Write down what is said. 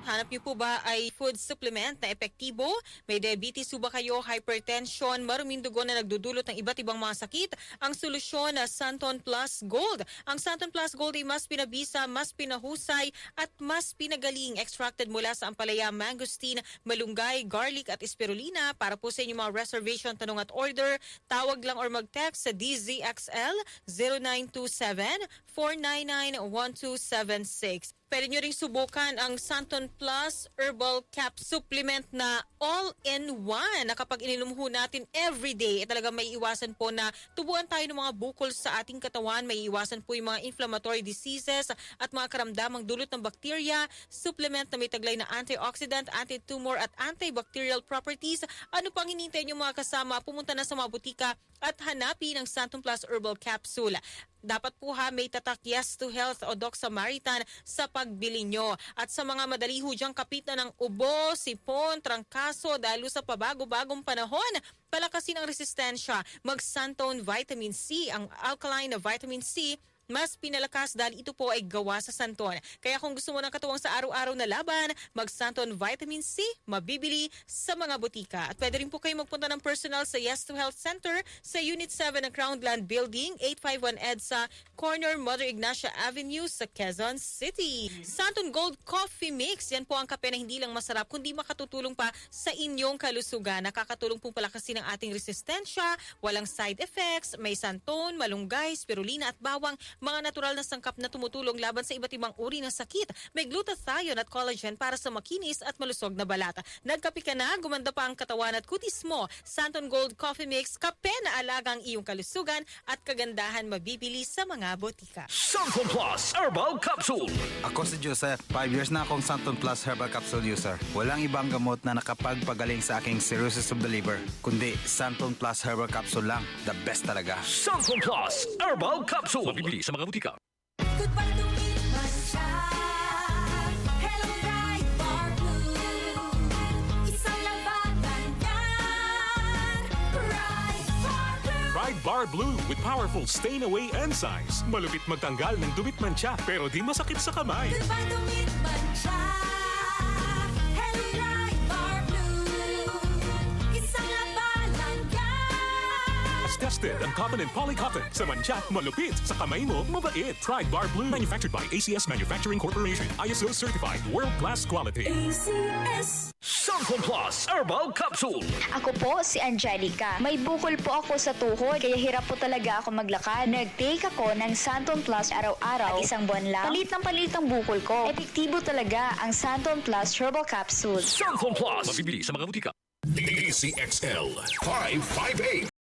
Hanap niyo po ba ay food supplement na epektibo? May diabetes po ba kayo, hypertension, maruming dugo na nagdudulot ng iba't ibang mga sakit? Ang solusyon na Santon Plus Gold. Ang Santon Plus Gold ay mas pinabisa, mas pinahusay at mas pinagaling. Extracted mula sa ampalaya, mangosteen, malunggay, garlic at spirulina. Para po sa inyong mga reservation, tanong at order, tawag lang or mag-text sa DZXL 0927-499-1276. Pwede nyo ring subukan ang Santon Plus Herbal Cap Supplement na all-in-one na kapag ininom ho natin everyday, talaga may iwasan po na tubuan tayo ng mga bukol sa ating katawan, may iwasan po yung mga inflammatory diseases at mga karamdamang dulot ng bakterya. Supplement na may taglay na antioxidant, anti-tumor at antibacterial properties. Ano pang hinintay nyo mga kasama? Pumunta na sa mga butika at hanapin ang Santon Plus Herbal Capsule. Dapat po may tatak Yes to Health o Doc Samaritan sa pagbili nyo. At sa mga madali ho diyang kapitan ng ubo, sipon, trangkaso dahil sa pabago-bagong panahon, palakasin ang resistensya. Mag-Santon Vitamin C, ang alkaline na vitamin C, mas pinalakas dahil ito po ay gawa sa santon. Kaya kung gusto mo ng katuwang sa araw-araw na laban, mag-Santon Vitamin C, mabibili sa mga butika. At pwede rin po kayo magpunta ng personal sa Yes to Health Center sa Unit 7 ng Crownland Building, 851 EDSA, corner Mother Ignacia Avenue sa Quezon City. Santon Gold Coffee Mix, yan po ang kape na hindi lang masarap, kundi makatutulong pa sa inyong kalusugan. Nakakatulong pong palakasin ang ating resistensya, walang side effects, may santon, malunggay, spirulina at bawang, mga natural na sangkap na tumutulong laban sa iba't ibang uri ng sakit. May glutathione at collagen para sa makinis at malusog na balat. Nagkape ka na, gumanda pa ang katawan at kutis mo. Santon Gold Coffee Mix, kape na alagang iyong kalusugan at kagandahan, mabibili sa mga botika. Santon Plus Herbal Capsule. Ako si Joseph. 5 years na akong Santon Plus Herbal Capsule user. Walang ibang gamot na nakapagpagaling sa aking cirrhosis of the liver, kundi Santon Plus Herbal Capsule lang. The best talaga. Santon Plus Herbal Capsule. Mabibili sa mga butika. Goodbye to me, Masya. Hello, Bright Bar Blue. Isang labanan yan. Bright Bar Blue. Pride Bar Blue with powerful stain-away enzymes. Malupit magtanggal ng dumit mancha pero di masakit sa kamay. Goodbye to me, Masya. Hello, Bright Bar Blue. Isang labanan yan. As tested ang cotton and polycotton. Sa mancha, malupit. Sa kamay mo, mabait. Pride Bar Blue. Manufactured by ACS Manufacturing Corporation. ISO certified. World-class quality. ACS. Santon Plus Herbal Capsule. Ako po si Angelica. May bukol po ako sa tuhod, kaya hirap po talaga ako maglakad. Nag-take ako ng Santon Plus araw-araw. At isang buwan lang, palit ang bukol ko. Epektibo talaga ang Santon Plus Herbal Capsule. Santon Plus. Mabibili sa mga butika. DCXL 558.